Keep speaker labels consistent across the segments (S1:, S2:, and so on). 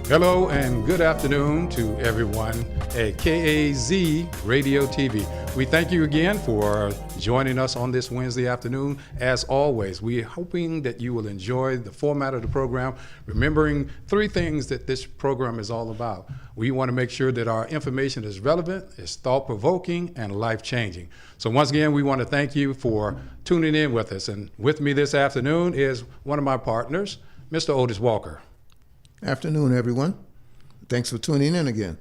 S1: Hello and good afternoon to everyone at KAZ Radio TV. We thank you again for joining us on this Wednesday afternoon. As always, we're hoping that you will enjoy the format of the program, remembering three things that this program is all about. We want to make sure that our information is relevant, is thought-provoking, and life-changing. So once again, we want to thank you for tuning in with us. And with me this afternoon is one of my partners, Mr. Otis Walker.
S2: Afternoon, everyone. Thanks for tuning in again.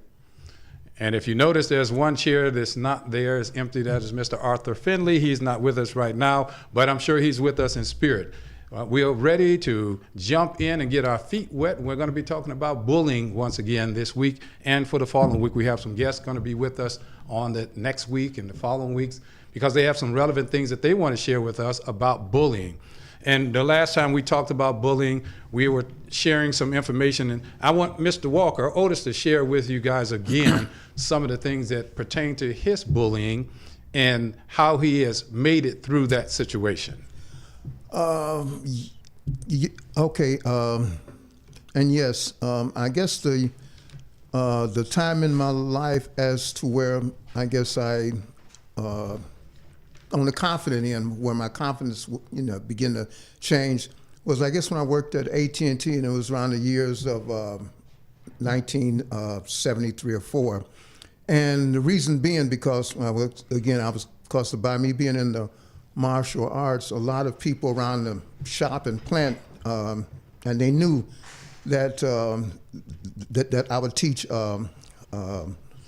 S1: And if you notice, there's one chair that's not there, it's empty. That is Mr. Arthur Finley. He's not with us right now, but I'm sure he's with us in spirit. We are ready to jump in and get our feet wet. We're going to be talking about bullying once again this week and for the following week. We have some guests going to be with us on the next week and the following weeks because they have some relevant things that they want to share with us about bullying. And the last time we talked about bullying, we were sharing some information, and I want Mr. Walker, Otis, to share with you guys again some of the things that pertain to his bullying and how he has made it through that situation.
S2: Okay, and yes, I guess the time in my life as to where I guess on the confident end, where my confidence, began to change, was I guess when I worked at AT&T, and it was around the years of 1973 or 4, and the reason being because by me being in the martial arts, a lot of people around the shop and plant, and they knew that that I would teach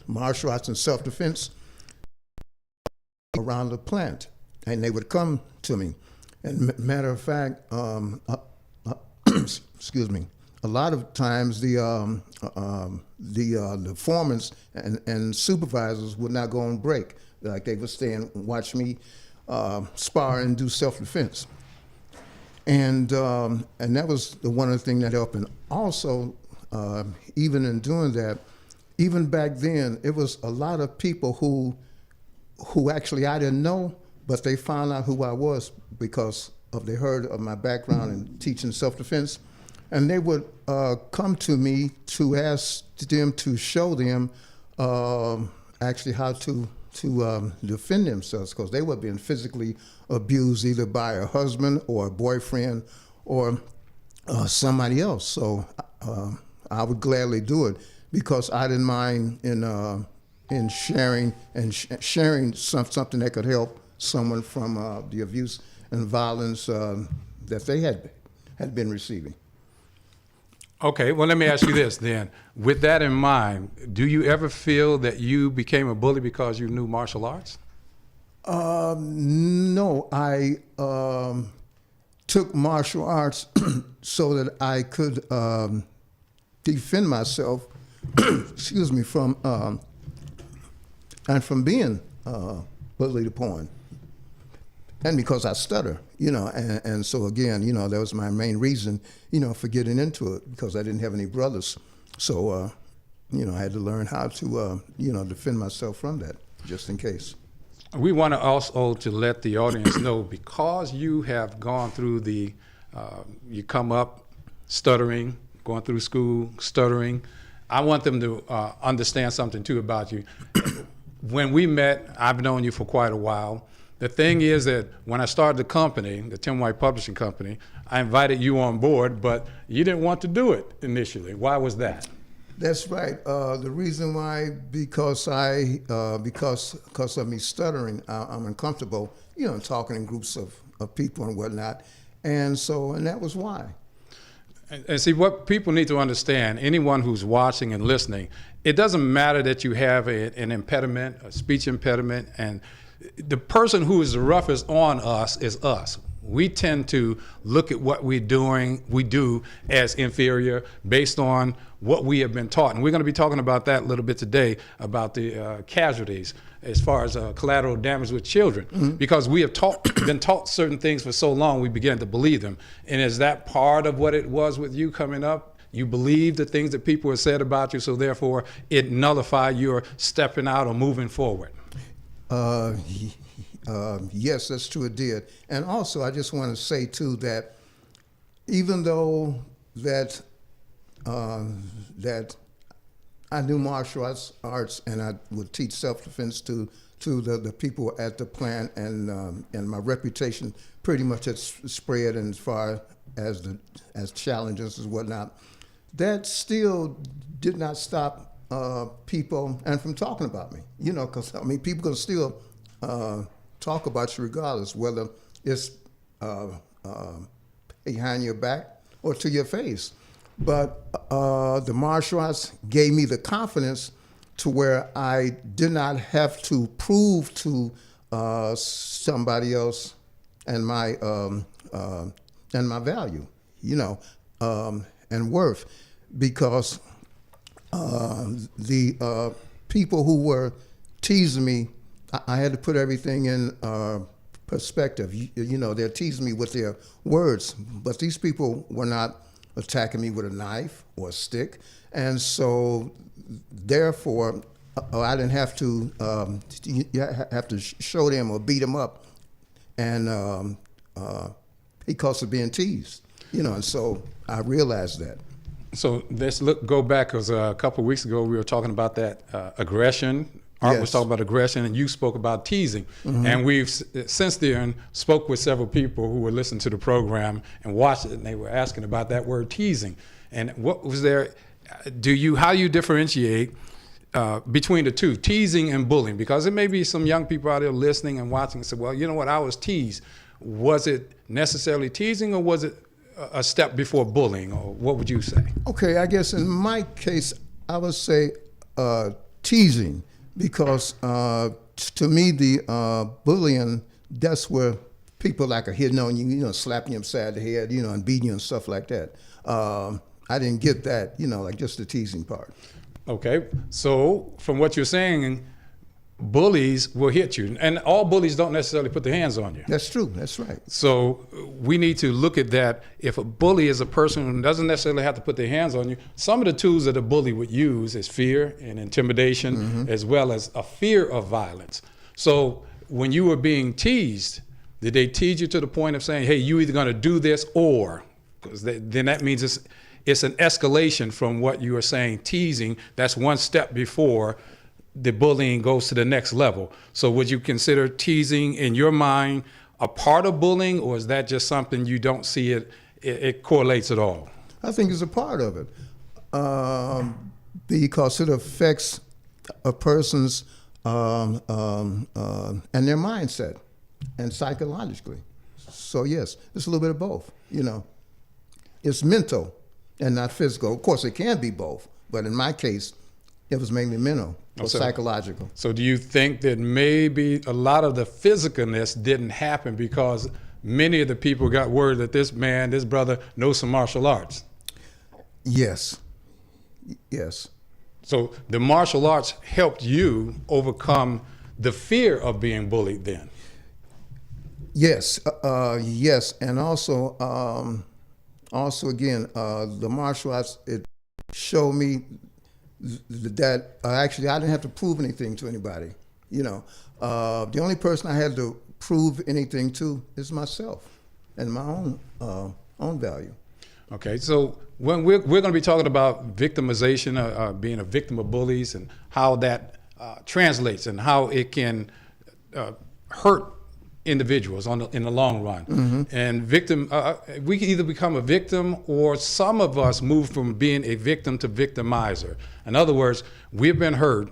S2: martial arts and self-defense around the plant, and they would come to me. And matter of fact, excuse me, a lot of times the foremen and supervisors would not go on break. Like they would stay and watch me spar and do self-defense. And that was one of the things that helped. And also, even in doing that, even back then, it was a lot of people who actually I didn't know, but they found out who I was because they heard of my background in teaching self-defense, and they would come to me to ask them to show them actually how to defend themselves, because they were being physically abused either by a husband or a boyfriend or somebody else. So I would gladly do it because I didn't mind in sharing something that could help someone from the abuse and violence that they had been receiving.
S1: Okay, well, let me ask you this then. With that in mind, do you ever feel that you became a bully because you knew martial arts?
S2: No, I took martial arts so that I could defend myself, excuse me, from being bullied upon. And because I stutter, and so again, that was my main reason, for getting into it, because I didn't have any brothers. So, I had to learn how to, defend myself from that, just in case.
S1: We want to also to let the audience know, because you have gone through you come up stuttering, going through school, stuttering, I want them to understand something too about you. When we met, I've known you for quite a while. The thing is that when I started the company, the Tim White Publishing Company, I invited you on board, but you didn't want to do it initially. Why was that?
S2: That's right. The reason why, because of me stuttering, I'm uncomfortable, talking in groups of people and whatnot, and that was why.
S1: And see, what people need to understand, anyone who's watching and listening, it doesn't matter that you have an impediment, a speech impediment, and the person who is the roughest on us is us. We tend to look at what we do as inferior based on what we have been taught. And we're going to be talking about that a little bit today, about the casualties as far as collateral damage with children. Mm-hmm. Because we have been taught certain things for so long, we began to believe them. And is that part of what it was with you coming up? You believe the things that people have said about you, so therefore it nullified your stepping out or moving forward.
S2: Yes, that's true, it did. And also, I just want to say, too, that even though that that I knew martial arts, and I would teach self-defense to the people at the plant, and my reputation pretty much had spread as far as challenges and whatnot. That still did not stop people and from talking about me, because people can still talk about you regardless, whether it's behind your back or to your face. But the martial arts gave me the confidence to where I did not have to prove to somebody else and my value, and worth, because the people who were teasing me, I had to put everything in perspective. They're teasing me with their words, but these people were not attacking me with a knife or a stick, and so therefore I didn't have to show them or beat them up, and because of being teased, and so I realized that.
S1: So let's go back, because a couple of weeks ago we were talking about that aggression. Art was talking about aggression, and you spoke about teasing. Mm-hmm. And we've since then spoke with several people who were listening to the program and watched it, and they were asking about that word teasing. And what was there? How do you differentiate between the two, teasing and bullying? Because there may be some young people out there listening and watching and say, well, you know what, I was teased. Was it necessarily teasing, or was it a step before bullying, or what would you say?
S2: Okay, I guess in my case, I would say teasing, because to me, the bullying, that's where people like are hitting on you, slapping you upside the head, and beating you and stuff like that. I didn't get that, like just the teasing part. Okay,
S1: so from what you're saying, bullies will hit you, and all bullies don't necessarily put their hands on you.
S2: That's true, that's right.
S1: So we need to look at that. If a bully is a person who doesn't necessarily have to put their hands on you, some of the tools that a bully would use is fear and intimidation, mm-hmm. as well as a fear of violence. So when you were being teased, did they tease you to the point of saying, hey, you either going to do this or, because then that means it's an escalation from what you are saying, teasing. That's one step before the bullying goes to the next level. So would you consider teasing in your mind a part of bullying, or is that just something you don't see it correlates at all?
S2: I think it's a part of it, because it affects a person's and their mindset and psychologically. So yes, it's a little bit of both. It's mental and not physical. Of course, it can be both, but in my case, it was mainly mental or psychological.
S1: So do you think that maybe a lot of the physicalness didn't happen because many of the people got word that this brother knows some martial arts?
S2: Yes.
S1: So the martial arts helped you overcome the fear of being bullied then?
S2: Yes, yes. And also again, the martial arts, it showed me that actually I didn't have to prove anything to anybody. The only person I had to prove anything to is myself and my own value.
S1: Okay, so when we're going to be talking about victimization, being a victim of bullies, and how that translates and how it can hurt individuals in the long run. Mm-hmm. And we can either become a victim, or some of us move from being a victim to victimizer. In other words, we've been hurt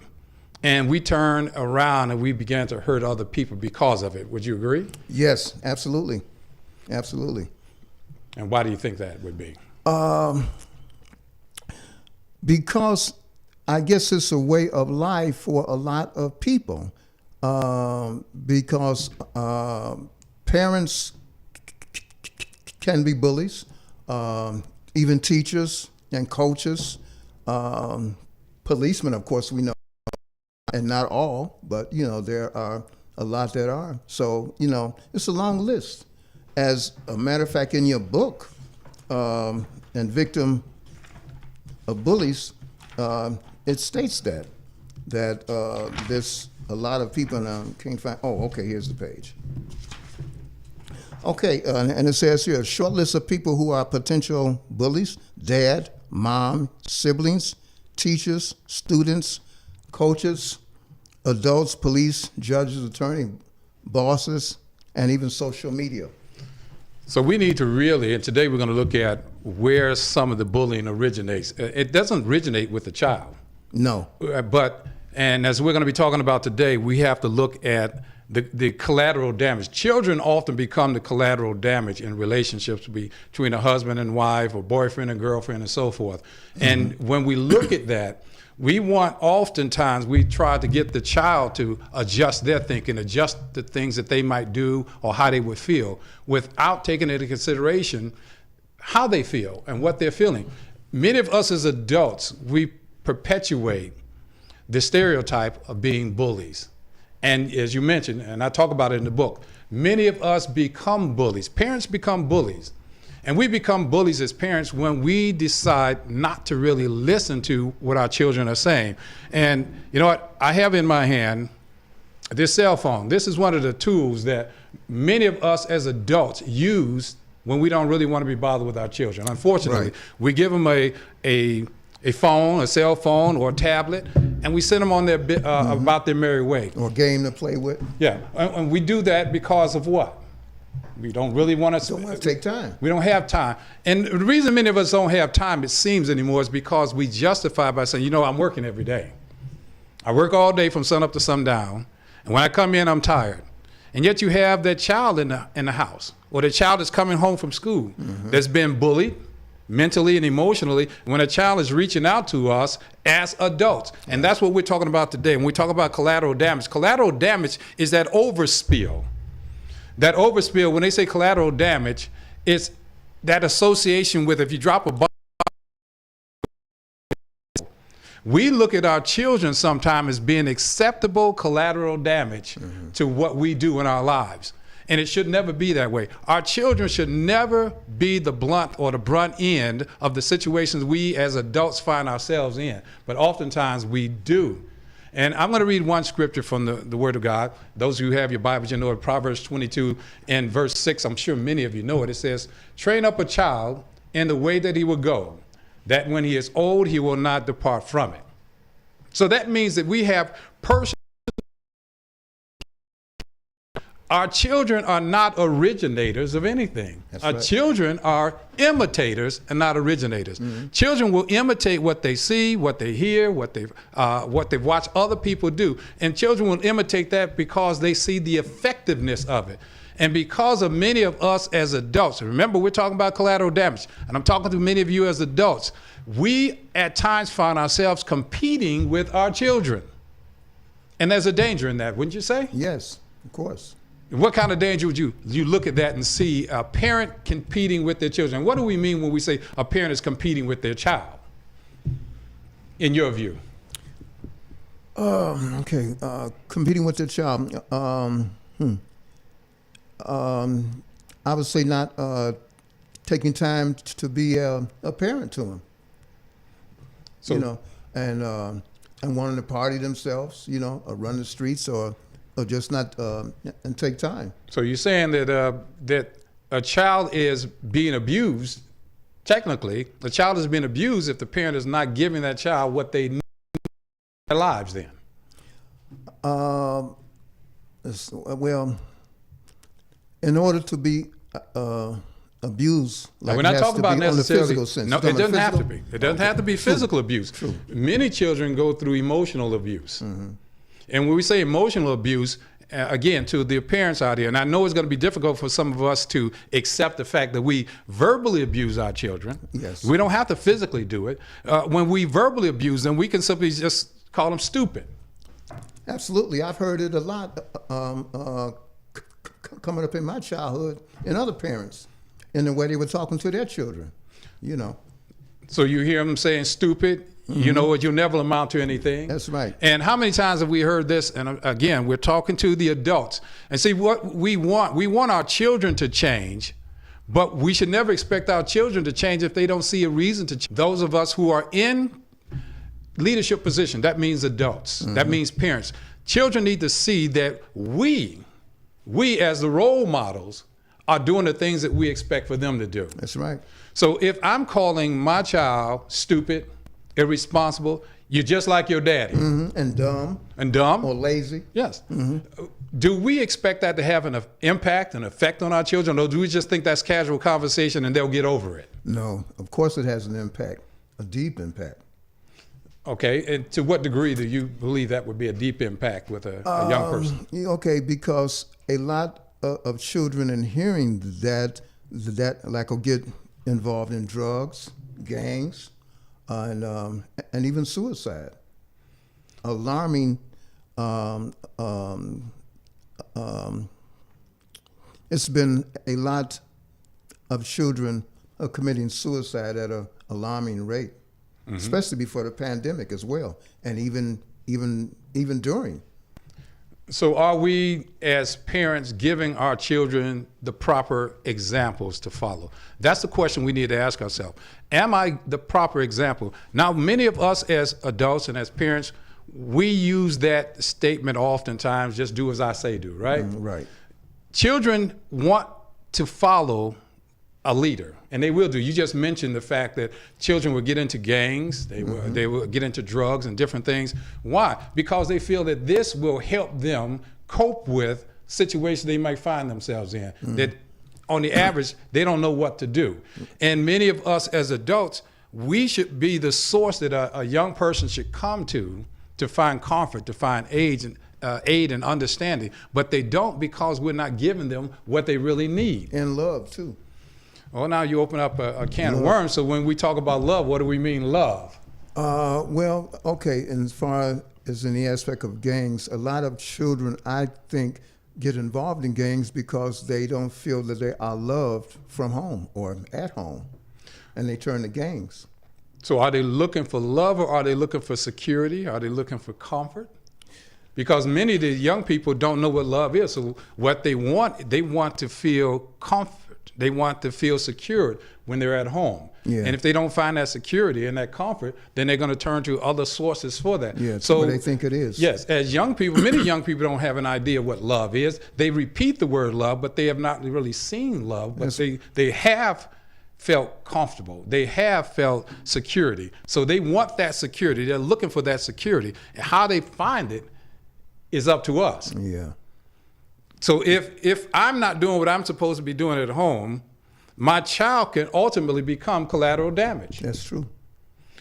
S1: and we turn around and we began to hurt other people because of it. Would you agree?
S2: Yes, absolutely. Absolutely.
S1: And why do you think that would be?
S2: Because I guess it's a way of life for a lot of people. Because parents can be bullies, even teachers and coaches, policemen, of course, we know, and not all, but, there are a lot that are. So, it's a long list. As a matter of fact, in your book, and Victim of Bullies, it states that there's a lot of people, and I can't find, here's the page. Okay, and it says here, a short list of people who are potential bullies: dad, mom, siblings, teachers, students, coaches, adults, police, judges, attorney, bosses, and even social media.
S1: So we need to really, and today we're going to look at where some of the bullying originates. It doesn't originate with the child.
S2: No.
S1: And as we're going to be talking about today, we have to look at the collateral damage. Children often become the collateral damage in relationships between a husband and wife, or boyfriend and girlfriend, and so forth. And when we look at that, oftentimes we try to get the child to adjust their thinking, adjust the things that they might do or how they would feel, without taking into consideration how they feel and what they're feeling. Many of us as adults, we perpetuate the stereotype of being bullies. And as you mentioned, and I talk about it in the book, many of us become bullies. Parents become bullies. And we become bullies as parents when we decide not to really listen to what our children are saying. And you know what? I have in my hand this cell phone. This is one of the tools that many of us as adults use when we don't really want to be bothered with our children. Unfortunately,
S2: Right.
S1: we give them a phone, a cell phone, or a tablet, and we send them on their about their merry way.
S2: Or game to play with.
S1: Yeah, and we do that because of what? We don't really want to.
S2: Don't want to take time.
S1: We don't have time. And the reason many of us don't have time, it seems anymore, is because we justify by saying, you know, I'm working every day. I work all day from sun up to sundown, and when I come in, I'm tired. And yet you have that child in the house, or the child is coming home from school that's been bullied mentally and emotionally, when a child is reaching out to us as adults. And that's what we're talking about today. When we talk about collateral damage is that overspill. That overspill, when they say collateral damage, it's that association with, if you drop a bomb. We look at our children sometimes as being acceptable collateral damage to what we do in our lives. And it should never be that way. Our children should never be the blunt or the brunt end of the situations we as adults find ourselves in. But oftentimes we do. And I'm going to read one scripture from the Word of God. Those of you who have your Bibles, you know it, Proverbs 22 and verse 6. I'm sure many of you know it. It says, train up a child in the way that he will go, that when he is old, he will not depart from it. So that means that we have personal. Our children are not originators of anything.
S2: That's
S1: Our
S2: right.
S1: children are imitators and not originators. Children will imitate what they see, what they hear, what they've watched other people do. And children will imitate that because they see the effectiveness of it. And because of many of us as adults, remember we're talking about collateral damage, and I'm talking to many of you as adults, we at times find ourselves competing with our children. And there's a danger in that, wouldn't you say?
S2: Yes, of course.
S1: What kind of danger would you look at that and see a parent competing with their children? What do we mean when we say a parent is competing with their child, in your view?
S2: Okay, competing with their child. I would say not taking time to be a parent to them.
S1: So,
S2: You know, and wanting to party themselves, you know, or run the streets, or just not and take time.
S1: so you're saying that a child is being abused. Technically, the child is being abused if the parent is not giving that child what they need in their lives. Then,
S2: Well, in order to be abused,
S1: now,
S2: like
S1: we're
S2: it
S1: not
S2: has
S1: talking
S2: to
S1: about
S2: be on the
S1: necessarily.
S2: physical sense.
S1: No,
S2: You're
S1: it
S2: talking
S1: doesn't have to
S2: physical?
S1: be. It doesn't have to be physical abuse.
S2: True.
S1: Many children go through emotional abuse. And when we say emotional abuse, again, to the parents out here, and I know it's going to be difficult for some of us to accept the fact that we verbally abuse our children.
S2: Yes.
S1: We don't have to physically do it. When we verbally abuse them, we can simply just call them stupid.
S2: Absolutely, I've heard it a lot coming up in my childhood, and other parents, in the way they were talking to their children. You know,
S1: So you hear them saying stupid, you know what, you'll never amount to anything.
S2: That's right.
S1: And how many times have we heard this? And again, we're talking to the adults. And see, what we want our children to change, but we should never expect our children to change if they don't see a reason to change. Those of us who are in leadership position, that means adults, that means parents. Children need to see that we as the role models are doing the things that we expect for them to do.
S2: That's right.
S1: So if I'm calling my child stupid, irresponsible, you're just like your daddy.
S2: And dumb.
S1: And dumb.
S2: Or lazy.
S1: Yes. Do we expect that to have an impact, an effect on our children, or do we just think that's casual conversation and they'll get over it?
S2: No, of course it has an impact, a deep impact.
S1: Okay, and to what degree do you believe that would be a deep impact with a young person?
S2: Okay, because a lot of children in hearing that like will get involved in drugs, gangs, and even suicide. Alarming. It's been a lot of children committing suicide at an alarming rate, especially before the pandemic as well, and even during.
S1: So are we as parents giving our children the proper examples to follow? That's the question we need to ask ourselves. Am I the proper example? Now, many of us as adults and as parents, we use that statement oftentimes, just do as I say do, right?
S2: Right.
S1: Children want to follow a leader, and they will do. You just mentioned the fact that children will get into gangs, they will get into drugs and different things. Why? Because they feel that this will help them cope with situations they might find themselves in, that on the average, they don't know what to do. And many of us as adults, we should be the source that a young person should come to find comfort, to find aid and understanding, but they don't because we're not giving them what they really need.
S2: And love, too.
S1: Well, now you open up a can of worms. So when we talk about love, what do we mean love?
S2: Well, okay, and as far as in the aspect of gangs, a lot of children, I think, get involved in gangs because they don't feel that they are loved from home or at home, and they turn to gangs.
S1: So are they looking for love, or are they looking for security? Are they looking for comfort? Because many of the young people don't know what love is. So what they want to feel comfort. They want to feel secured when they're at home.
S2: Yeah.
S1: And if they don't find that security and that comfort, then they're going to turn to other sources for that.
S2: Yeah,
S1: so
S2: what they think it is.
S1: Yes, as young people, many young people don't have an idea what love is. They repeat the word love, but they have not really seen love, but they have felt comfortable. They have felt security. So they want that security. They're looking for that security. And how they find it is up to us.
S2: Yeah.
S1: So if I'm not doing what I'm supposed to be doing at home, my child can ultimately become collateral damage.
S2: That's true.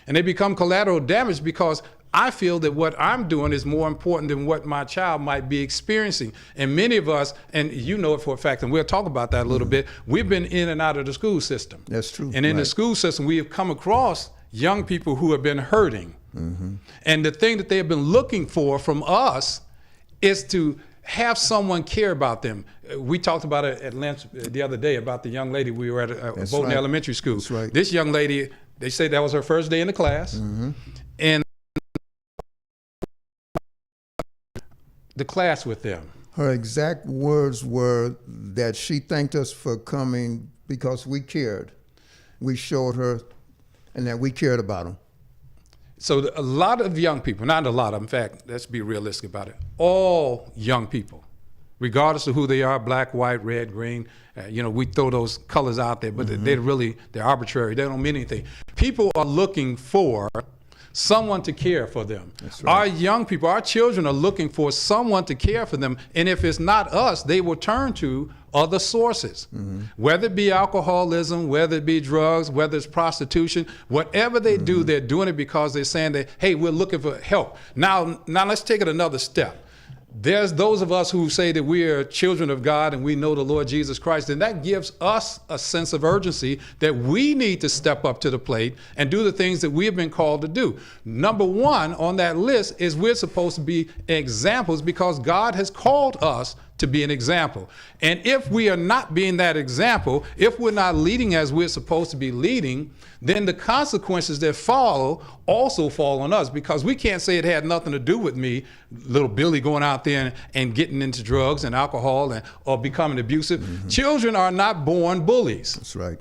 S1: And they become collateral damage because I feel that what I'm doing is more important than what my child might be experiencing. And many of us, and you know it for a fact, and we'll talk about that a little bit, we've been in and out of the school system.
S2: That's true.
S1: And in the school system, we have come across young people who have been hurting. And the thing that they have been looking for from us is to have someone care about them. We talked about it at lunch the other day about the young lady. We were at Bolton Elementary School.
S2: That's right.
S1: This young lady, they say that was her first day in the class. And the class with them.
S2: Her exact words were that she thanked us for coming because we cared. We showed her and that we cared about them.
S1: So a lot of young people, not a lot of, in fact, let's be realistic about it, all young people, regardless of who they are, black, white, red, green, we throw those colors out there, but they're arbitrary. They don't mean anything. People are looking for someone to care for them.
S2: That's right.
S1: Our young people, our children are looking for someone to care for them. And if it's not us, they will turn to other sources, whether it be alcoholism, whether it be drugs, whether it's prostitution, whatever they do, they're doing it because they're saying that, hey, we're looking for help. Now let's take it another step. There's those of us who say that we are children of God and we know the Lord Jesus Christ, and that gives us a sense of urgency that we need to step up to the plate and do the things that we have been called to do. Number one on that list is we're supposed to be examples because God has called us to be an example. And if we are not being that example, if we're not leading as we're supposed to be leading, then the consequences that follow also fall on us, because we can't say it had nothing to do with me, little Billy, going out there and getting into drugs and alcohol or becoming abusive. Children are not born bullies.
S2: That's right.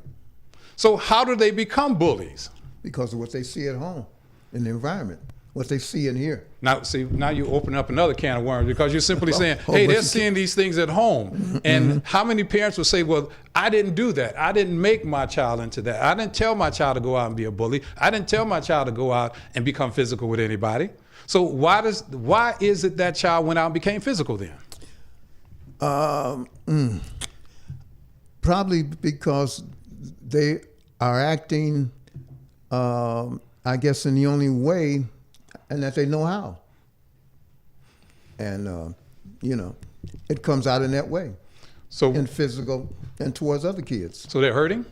S1: So how do they become bullies?
S2: Because of what they see at home in the environment. what they see and hear.
S1: Now, see, now you open up another can of worms because you're simply saying,
S2: Oh,
S1: hey,
S2: but
S1: they're
S2: you
S1: seeing these things at home. And how many parents will say, well, I didn't do that. I didn't make my child into that. I didn't tell my child to go out and be a bully. I didn't tell my child to go out and become physical with anybody. So why is it that child went out and became physical then?
S2: Probably because they are acting, I guess, in the only way and that they know how. And, it comes out in that way,
S1: So,
S2: in physical and towards other kids.
S1: so they're hurting?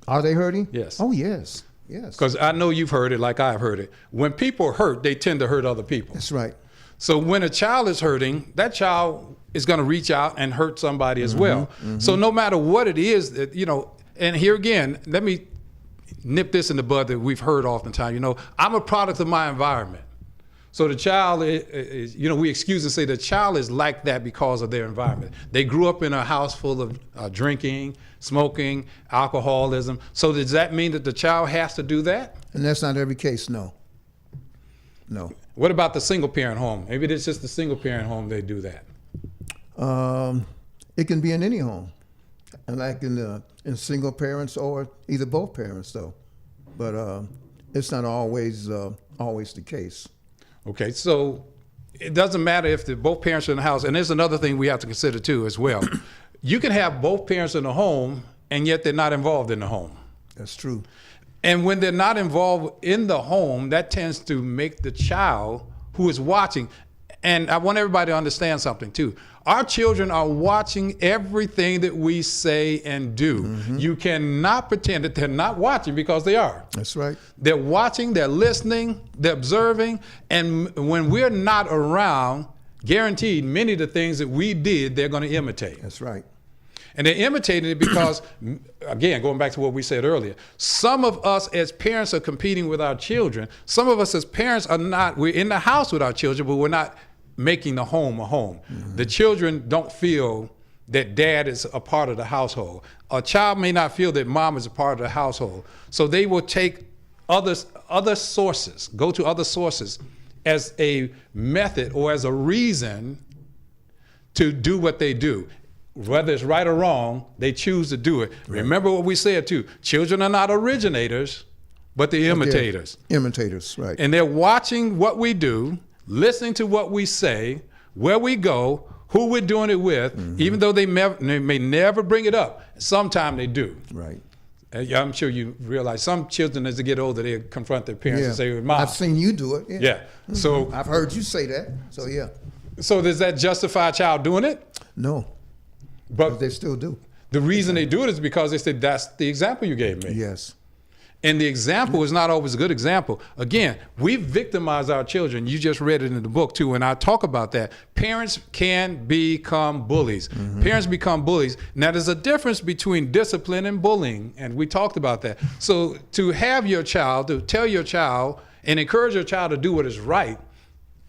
S2: Are they hurting?
S1: Yes.
S2: Oh, yes. Yes.
S1: Because I know you've heard it like I've heard it. When people hurt, they tend to hurt other people.
S2: That's right.
S1: So when a child is hurting, that child is going to reach out and hurt somebody as well. So no matter what it is, that, and here again, let me nip this in the bud that we've heard oftentimes. I'm a product of my environment. So the child is, we excuse and say the child is like that because of their environment. They grew up in a house full of drinking, smoking, alcoholism. So does that mean that the child has to do that?
S2: And that's not every case, no. No.
S1: What about the single parent home? Maybe it's just the single parent home they do that.
S2: It can be in any home, and like in single parents or either both parents, though. But it's not always the case.
S1: Okay, so it doesn't matter if both parents are in the house. And there's another thing we have to consider too as well. You can have both parents in the home and yet they're not involved in the home.
S2: That's true.
S1: And when they're not involved in the home, that tends to make the child who is watching, and I want everybody to understand something too. Our children are watching everything that we say and do. You cannot pretend that they're not watching because they are.
S2: That's right.
S1: They're watching, they're listening, they're observing, and when we're not around, guaranteed many of the things that we did, they're going to imitate.
S2: That's right.
S1: And they're imitating it because, again, going back to what we said earlier, some of us as parents are competing with our children. Some of us as parents are not, we're in the house with our children, but we're not making the home a home. The children don't feel that dad is a part of the household. A child may not feel that mom is a part of the household. So they will take other sources, go to other sources as a method or as a reason to do what they do. Whether it's right or wrong, they choose to do it. Right. Remember what we said too. Children are not originators, but they're imitators.
S2: Imitators, right.
S1: And they're watching what we do, listening to what we say, where we go, who we're doing it with, even though they may never bring it up. Sometimes they do.
S2: Right.
S1: I'm sure you realize some children, as they get older, they confront their parents and say, Mom.
S2: I've seen you do it.
S1: Yeah. So
S2: I've heard you say that. So yeah.
S1: So does that justify a child doing it?
S2: No.
S1: But
S2: they still do.
S1: The reason they do it is because they said, that's the example you gave me.
S2: Yes.
S1: And the example is not always a good example. Again, we victimize our children. You just read it in the book too, and I talk about that. Parents can become bullies. Parents become bullies. Now, there's a difference between discipline and bullying, and we talked about that. So to have your child, to tell your child and encourage your child to do what is right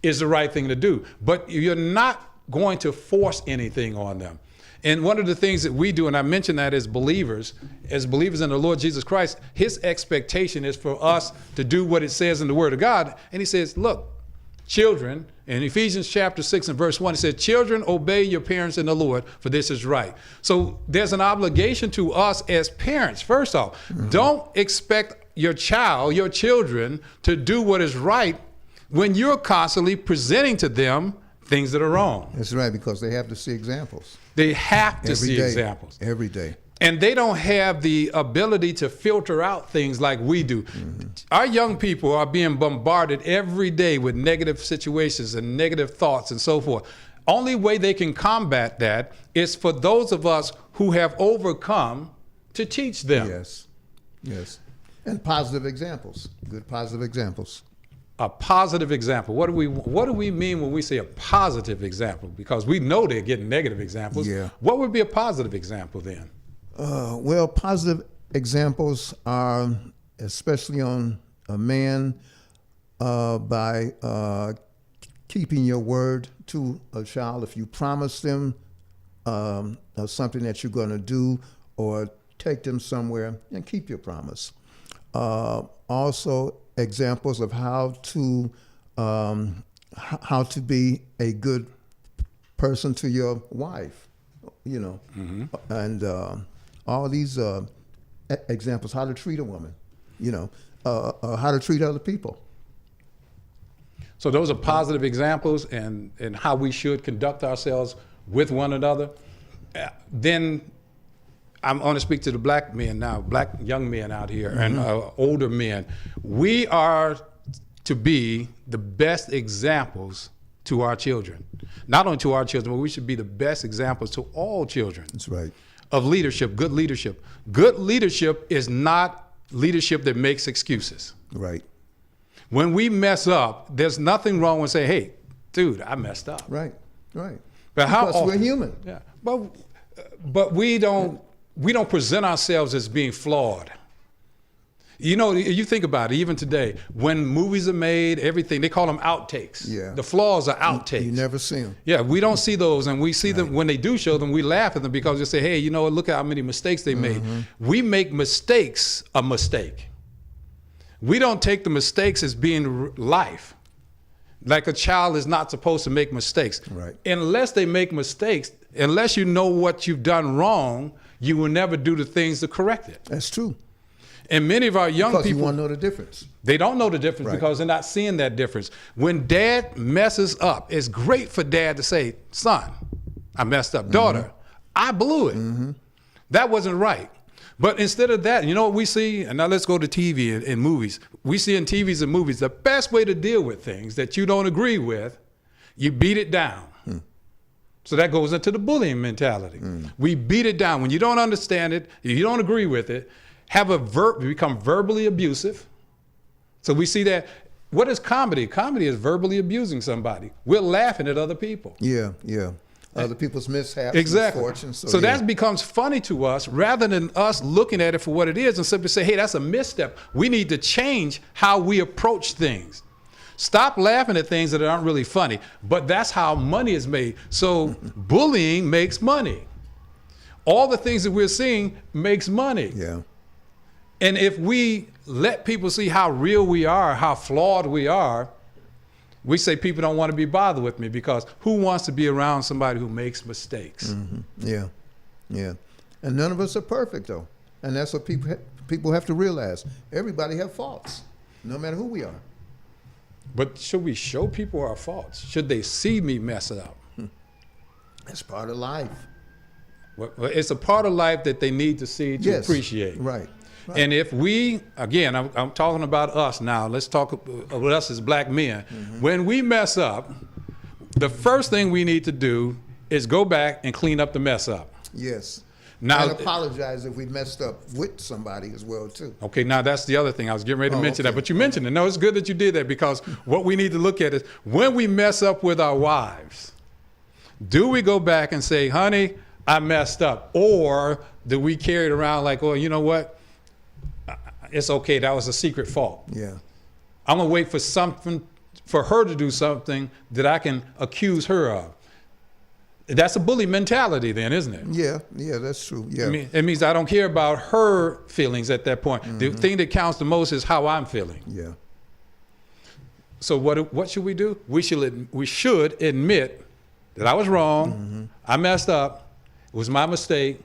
S1: is the right thing to do. But you're not going to force anything on them. And one of the things that we do, and I mentioned that as believers in the Lord Jesus Christ, his expectation is for us to do what it says in the Word of God. And he says, look, children, in Ephesians chapter 6 and verse 1, he said, children, obey your parents in the Lord, for this is right. So there's an obligation to us as parents. First off, don't expect your children to do what is right when you're constantly presenting to them things that are wrong.
S2: That's right, because they have to see examples.
S1: They have to see examples.
S2: Every day.
S1: And they don't have the ability to filter out things like we do. Our young people are being bombarded every day with negative situations and negative thoughts and so forth. Only way they can combat that is for those of us who have overcome to teach them.
S2: Yes. Yes. And positive examples. Good positive examples.
S1: A positive example. What do we mean when we say a positive example? Because we know they're getting negative examples.
S2: Yeah.
S1: What would be a positive example then?
S2: Well, positive examples are especially on a man by keeping your word to a child. If you promise them something that you're going to do or take them somewhere, and keep your promise. Also, examples of how to be a good person to your wife, you know, and all these examples, how to treat a woman, you know, how to treat other people.
S1: So those are positive examples and how we should conduct ourselves with one another. Then I'm going to speak to the black men now, black young men out here and older men. We are to be the best examples to our children. Not only to our children, but we should be the best examples to all children.
S2: That's right.
S1: Of leadership, good leadership. Good leadership is not leadership that makes excuses.
S2: Right.
S1: When we mess up, there's nothing wrong with saying, hey, dude, I messed up.
S2: Right. Right.
S1: But how
S2: because we're human.
S1: Yeah. But we don't present ourselves as being flawed. You know, you think about it, even today, when movies are made, everything, they call them outtakes.
S2: Yeah.
S1: The flaws are outtakes.
S2: You never see them.
S1: Yeah, we don't see those, and we see them when they do show them, we laugh at them because they say, hey, you know what, look at how many mistakes they made. We make mistakes a mistake. We don't take the mistakes as being life. Like a child is not supposed to make mistakes.
S2: Right.
S1: Unless they make mistakes, unless you know what you've done wrong, you will never do the things to correct it.
S2: That's true.
S1: And many of our young
S2: Because
S1: people,
S2: you want to know the difference.
S1: they don't know the difference
S2: Right.
S1: because they're not seeing that difference. When dad messes up, it's great for dad to say, son, I messed up. Daughter, I blew it. That wasn't right. But instead of that, you know what we see? And now let's go to TV and movies. We see in TVs and movies, the best way to deal with things that you don't agree with, you beat it down. So that goes into the bullying mentality. We beat it down. When you don't understand it, you don't agree with it, become verbally abusive. So we see that. What is comedy? Comedy is verbally abusing somebody. We're laughing at other people.
S2: Yeah, yeah. Other people's mishaps,
S1: Exactly.
S2: misfortunes.
S1: So
S2: yeah.
S1: that becomes funny to us rather than us looking at it for what it is and simply say, hey, that's a misstep. We need to change how we approach things. Stop laughing at things that aren't really funny. But that's how money is made. So bullying makes money. All the things that we're seeing makes money.
S2: Yeah.
S1: And if we let people see how real we are, how flawed we are, we say people don't want to be bothered with me because who wants to be around somebody who makes mistakes?
S2: Yeah, yeah. And none of us are perfect, though. And that's what people have to realize. Everybody have faults, no matter who we are.
S1: But should we show people our faults? Should they see me mess it up?
S2: That's part of life.
S1: Well, it's a part of life that they need to see to
S2: Yes,
S1: appreciate.
S2: right.
S1: And if we, again, I'm talking about us now. Let's talk about us as black men. When we mess up, the first thing we need to do is go back and clean up the mess up.
S2: Yes.
S1: Now,
S2: and apologize if we messed up with somebody as well, too.
S1: okay, now that's the other thing. I was getting ready to mention
S2: okay.
S1: that, but you mentioned it. No, it's good that you did that because what we need to look at is when we mess up with our wives, do we go back and say, honey, I messed up? Or do we carry it around like, oh, you know what? It's okay, that was a secret fault.
S2: Yeah.
S1: I'm gonna wait for her to do something that I can accuse her of. That's a bully mentality then, isn't it?
S2: Yeah, yeah, that's true. Yeah.
S1: It means I don't care about her feelings at that point. The thing that counts the most is how I'm feeling.
S2: Yeah.
S1: So what should we do? We should admit that I was wrong, I messed up, it was my mistake.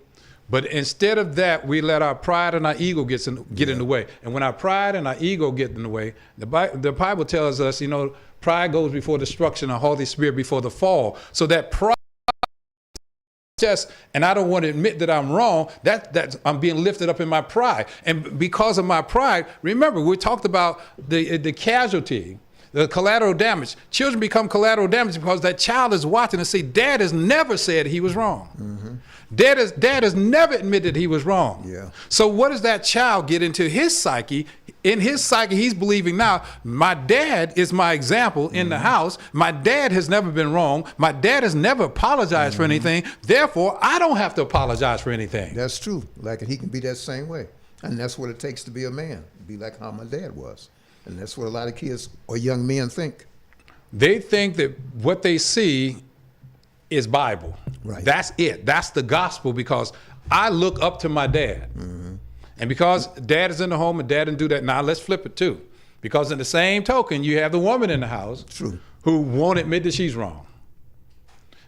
S1: But instead of that, we let our pride and our ego get in the way. And when our pride and our ego get in the way, the Bible tells us, you know, pride goes before destruction, a haughty spirit before the fall. So that pride, and I don't want to admit that I'm wrong, that I'm being lifted up in my pride. And because of my pride, remember, we talked about the casualty, the collateral damage. Children become collateral damage because that child is watching and say, Dad has never said he was wrong. Dad has never admitted he was wrong.
S2: Yeah.
S1: So what does that child get into his psyche? In his psyche, he's believing now, my dad is my example in the house. My dad has never been wrong. My dad has never apologized for anything. Therefore, I don't have to apologize for anything.
S2: That's true. Like, he can be that same way. And that's what it takes to be a man. Be like how my dad was. And that's what a lot of kids or young men think.
S1: They think that what they see is Bible.
S2: Right.
S1: That's it. That's the gospel because I look up to my dad. And because dad is in the home and dad didn't do that, now let's flip it too. Because in the same token, you have the woman in the house
S2: True.
S1: who won't admit that she's wrong.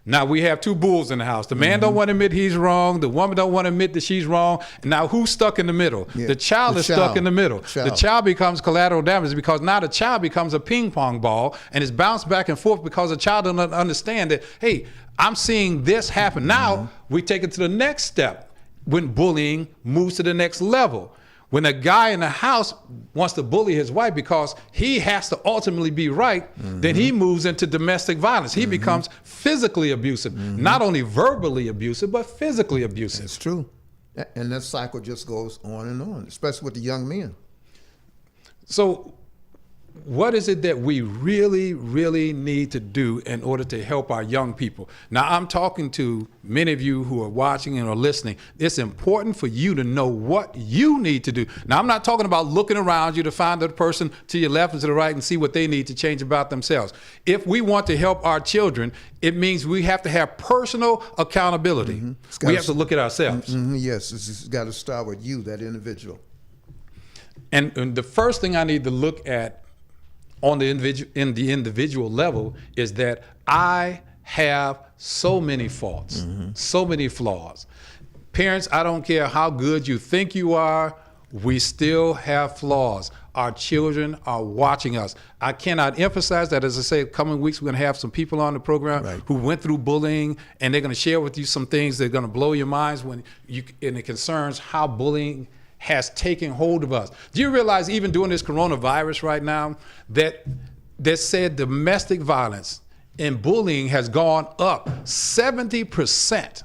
S1: Now we have two bulls in the house. The man don't want to admit he's wrong. The woman don't want to admit that she's wrong. Now who's stuck in the middle?
S2: Yeah.
S1: The child is stuck in the middle. The child becomes collateral damage because now the child becomes a ping pong ball and it's bounced back and forth because the child doesn't understand that, hey, I'm seeing this happen. Now we take it to the next step when bullying moves to the next level. When a guy in the house wants to bully his wife because he has to ultimately be right, then he moves into domestic violence. He becomes physically abusive, not only verbally abusive, but physically abusive.
S2: It's true. And that cycle just goes on and on, especially with the young men.
S1: So what is it that we really, really need to do in order to help our young people? Now, I'm talking to many of you who are watching and are listening. It's important for you to know what you need to do. Now, I'm not talking about looking around you to find the person to your left and to the right and see what they need to change about themselves. If we want to help our children, it means we have to have personal accountability. We have to look at ourselves.
S2: Yes, it's got to start with you, that individual.
S1: And the first thing I need to look at on the individual level is that I have so many faults, so many flaws. Parents, I don't care how good you think you are, we still have flaws. Our children are watching us. I cannot emphasize that. As I say, coming weeks, we're going to have some people on the program who went through bullying, and they're going to share with you some things that are going to blow your minds and it concerns how bullying has taken hold of us. Do you realize even during this coronavirus right now that said domestic violence and bullying has gone up 70%?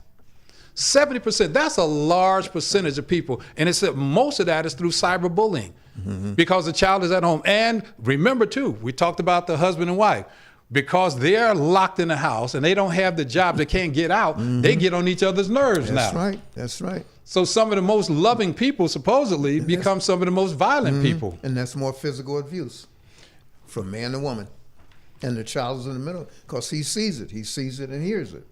S1: 70%, that's a large percentage of people. And it's most of that is through cyberbullying because the child is at home. And remember too, we talked about the husband and wife. Because they're locked in the house and they don't have the job, they can't get out, they get on each other's nerves now.
S2: That's right, that's right.
S1: So some of the most loving people supposedly become some of the most violent people.
S2: And that's more physical abuse from man to woman. And the child is in the middle because he sees it and hears it.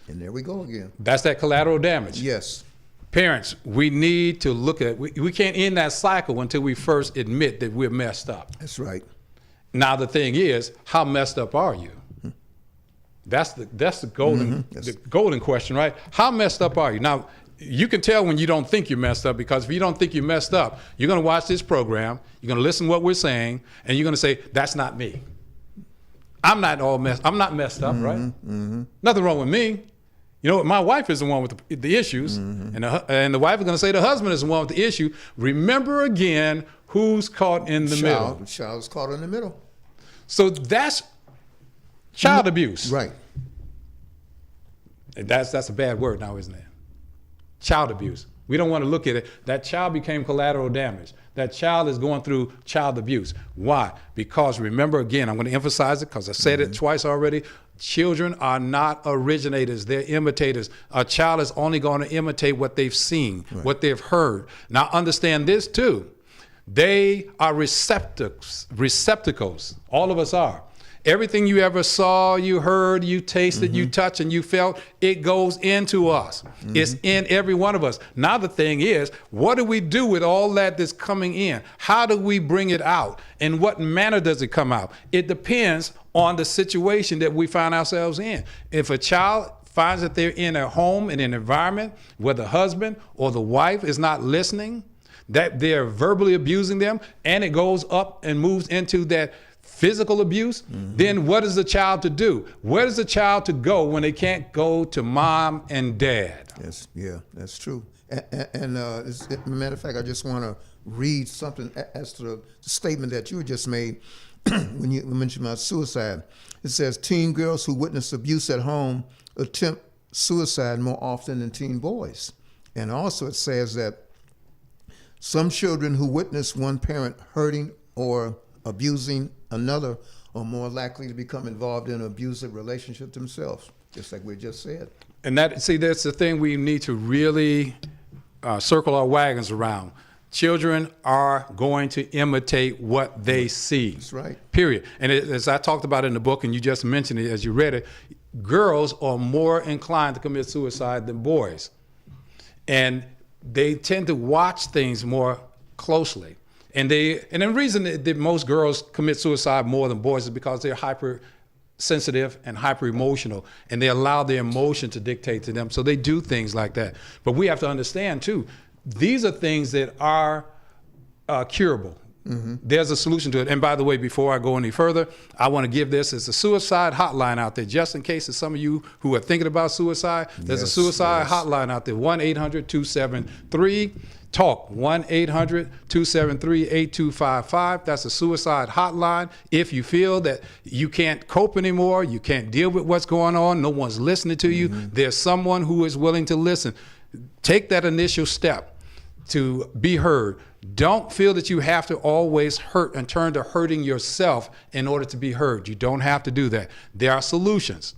S2: And there we go again.
S1: That's that collateral damage.
S2: Yes.
S1: Parents, we need to look at, we can't end that cycle until we first admit that we're messed up.
S2: That's right.
S1: Now the thing is, how messed up are you? That's the golden question, right? How messed up are you? Now, you can tell when you don't think you're messed up, because if you don't think you're messed up, you're going to watch this program, you're going to listen to what we're saying, and you're going to say, that's not me. I'm not messed up, right? Nothing wrong with me. You know, my wife is the one with the issues, and the wife is going to say the husband is the one with the issue. Remember again, who's caught in the middle?
S2: The child's caught in the middle.
S1: So that's child abuse.
S2: Right.
S1: That's a bad word now, isn't it? Child abuse. We don't want to look at it. That child became collateral damage. That child is going through child abuse. Why? Because remember again, I'm going to emphasize it because I said it twice already. Children are not originators, they're imitators. A child is only going to imitate what they've seen, what they've heard. Now understand this too. They are receptacles. All of us are. Everything you ever saw, you heard, you tasted, you touched, and you felt, it goes into us. It's in every one of us. Now the thing is, what do we do with all that's coming in? How do we bring it out? In what manner does it come out? It depends on the situation that we find ourselves in. If a child finds that they're in a home, in an environment where the husband or the wife is not listening, that they're verbally abusing them, and it goes up and moves into that physical abuse, then what is the child to do? Where is the child to go when they can't go to mom and dad?
S2: Yes, yeah, that's true. And as a matter of fact, I just want to read something as to the statement that you just made when you mentioned about suicide. It says, teen girls who witness abuse at home attempt suicide more often than teen boys. And also it says that some children who witness one parent hurting or abusing another are more likely to become involved in an abusive relationship themselves, just like we just said.
S1: And that's the thing we need to really circle our wagons around. Children are going to imitate what they see.
S2: That's right.
S1: Period. And as I talked about in the book, and you just mentioned it as you read it, girls are more inclined to commit suicide than boys. And they tend to watch things more closely. And the reason that most girls commit suicide more than boys is because they're hypersensitive and hyper emotional, and they allow their emotion to dictate to them. So they do things like that. But we have to understand too, these are things that are curable. There's a solution to it. And by the way, before I go any further, I want to give this as a suicide hotline out there, just in case there's some of you who are thinking about suicide. There's a suicide hotline out there, 1-800-273-TALK, 1-800-273-8255. That's a suicide hotline. If you feel that you can't cope anymore, you can't deal with what's going on, no one's listening to you, there's someone who is willing to listen. Take that initial step to be heard. Don't feel that you have to always hurt and turn to hurting yourself in order to be heard. You don't have to do that. There are solutions.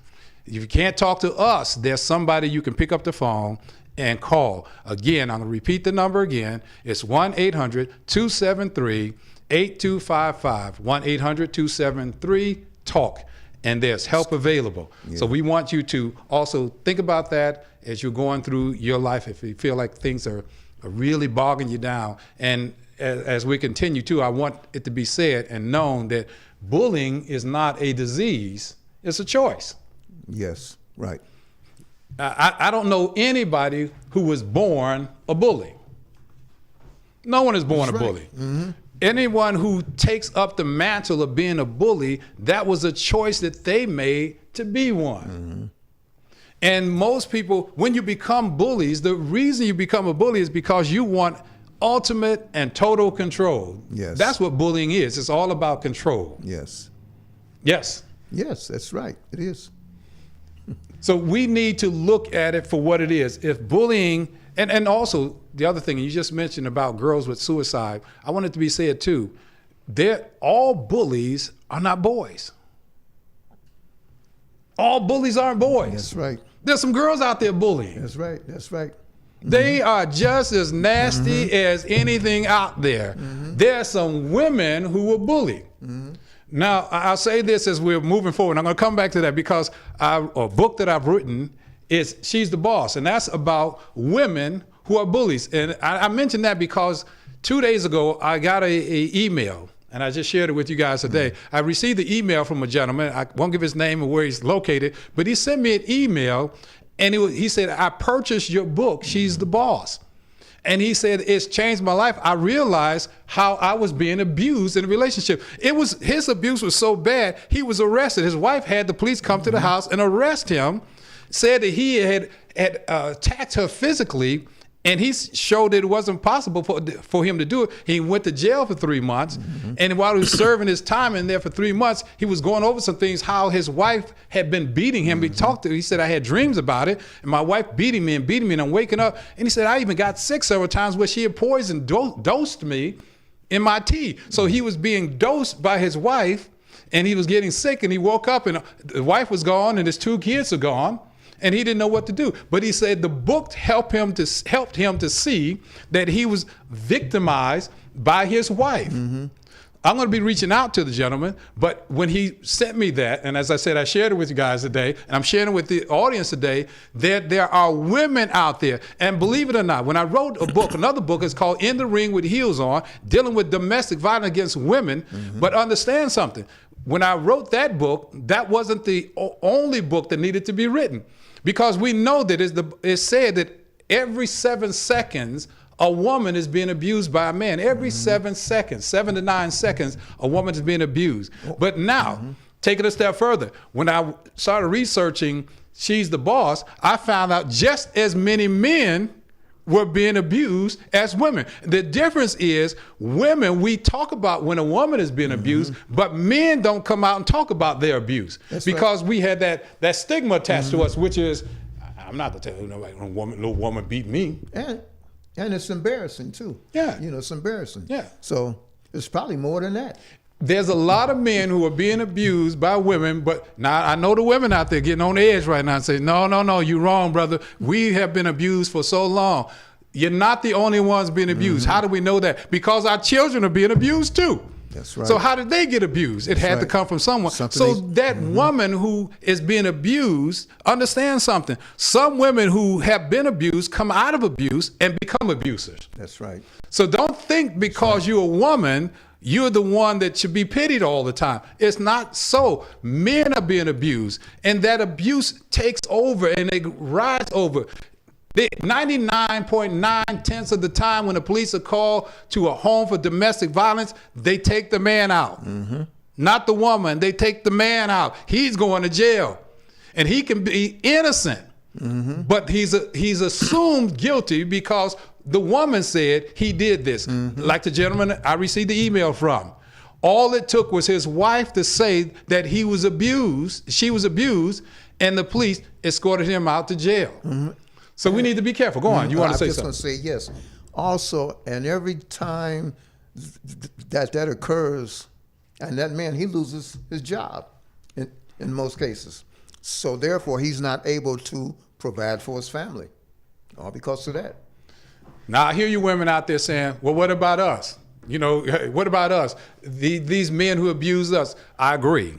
S1: If you can't talk to us, there's somebody you can pick up the phone and call. Again, I'm going to repeat the number again. It's 1-800-273-8255, 1-800-273-TALK. And there's help available. So we want you to also think about that as you're going through your life. If you feel like things are really bogging you down. And as we continue too, I want it to be said and known that bullying is not a disease, it's a choice.
S2: Yes, right.
S1: I don't know anybody who was born a bully. No one is born a bully. Anyone who takes up the mantle of being a bully, that was a choice that they made to be one. And most people, when you become bullies, the reason you become a bully is because you want ultimate and total control.
S2: Yes.
S1: That's what bullying is. It's all about control.
S2: Yes.
S1: Yes.
S2: Yes, that's right. It is.
S1: So we need to look at it for what it is. If bullying, and also the other thing you just mentioned about girls with suicide, I want it to be said too, all bullies are not boys. All bullies aren't boys.
S2: That's right.
S1: There's some girls out there bullying.
S2: That's right. That's right.
S1: They are just as nasty as anything out there. There are some women who were bullied. Now, I'll say this as we're moving forward. I'm going to come back to that because a book that I've written is She's the Boss, and that's about women who are bullies. And I mentioned that because 2 days ago, I got an email, and I just shared it with you guys today. I received the email from a gentleman. I won't give his name or where he's located, but he sent me an email, and he said, I purchased your book, She's the Boss. And he said, it's changed my life. I realized how I was being abused in a relationship. His abuse was so bad, he was arrested. His wife had the police come to the house and arrest him, said that he had attacked her physically, and he showed that it wasn't possible for him to do it. He went to jail for 3 months, and while he was serving his time in there for 3 months, he was going over some things, how his wife had been beating him. He said, I had dreams about it, and my wife beating me, and I'm waking up. And he said, I even got sick several times where she had poisoned, dosed me in my tea. So he was being dosed by his wife, and he was getting sick, and he woke up, and the wife was gone, and his 2 kids are gone. And he didn't know what to do. But he said the book helped him to see that he was victimized by his wife. I'm going to be reaching out to the gentleman, but when he sent me that, and as I said, I shared it with you guys today, and I'm sharing it with the audience today, that there are women out there. And believe it or not, when I wrote a book, another book is called In the Ring with Heels On, dealing with domestic violence against women. But understand something. When I wrote that book, that wasn't the only book that needed to be written. Because we know that it's said that every 7 seconds, a woman is being abused by a man. Every 7 seconds, 7 to 9 seconds, a woman is being abused. But now, take it a step further. When I started researching She's the Boss, I found out just as many men were being abused as women. The difference is women, we talk about when a woman is being abused, but men don't come out and talk about their abuse. That's because we had that stigma attached to us, which is, I'm not going to tell you nobody, no woman beat me.
S2: And it's embarrassing too.
S1: Yeah.
S2: It's embarrassing.
S1: Yeah.
S2: So it's probably more than that.
S1: There's a lot of men who are being abused by women, but now I know the women out there getting on the edge right now and say, no, you're wrong, brother. We have been abused for so long. You're not the only ones being abused. How do we know that? Because our children are being abused too.
S2: That's right.
S1: So how did they get abused? It had to
S2: right.
S1: come from someone.
S2: Something
S1: That woman who is being abused, understand something. Some women who have been abused come out of abuse and become abusers.
S2: That's right.
S1: So don't think because you're a woman, you're the one that should be pitied all the time. It's not so. Men are being abused, and that abuse takes over and they rise over. 99.9% of the time when the police are called to a home for domestic violence, they take the man out. Not the woman. They take the man out. He's going to jail. And he can be innocent, but he's assumed guilty because the woman said he did this. Like the gentleman I received the email from. All it took was his wife to say that he was abused, she was abused, and the police escorted him out to jail. So we need to be careful. Go on. You want to say something?
S2: I was just going to say yes. Also, and every time that occurs, and that man, he loses his job in most cases. So therefore, he's not able to provide for his family, all because of that.
S1: Now, I hear you women out there saying, well, what about us? You know, what about us? These men who abuse us. I agree.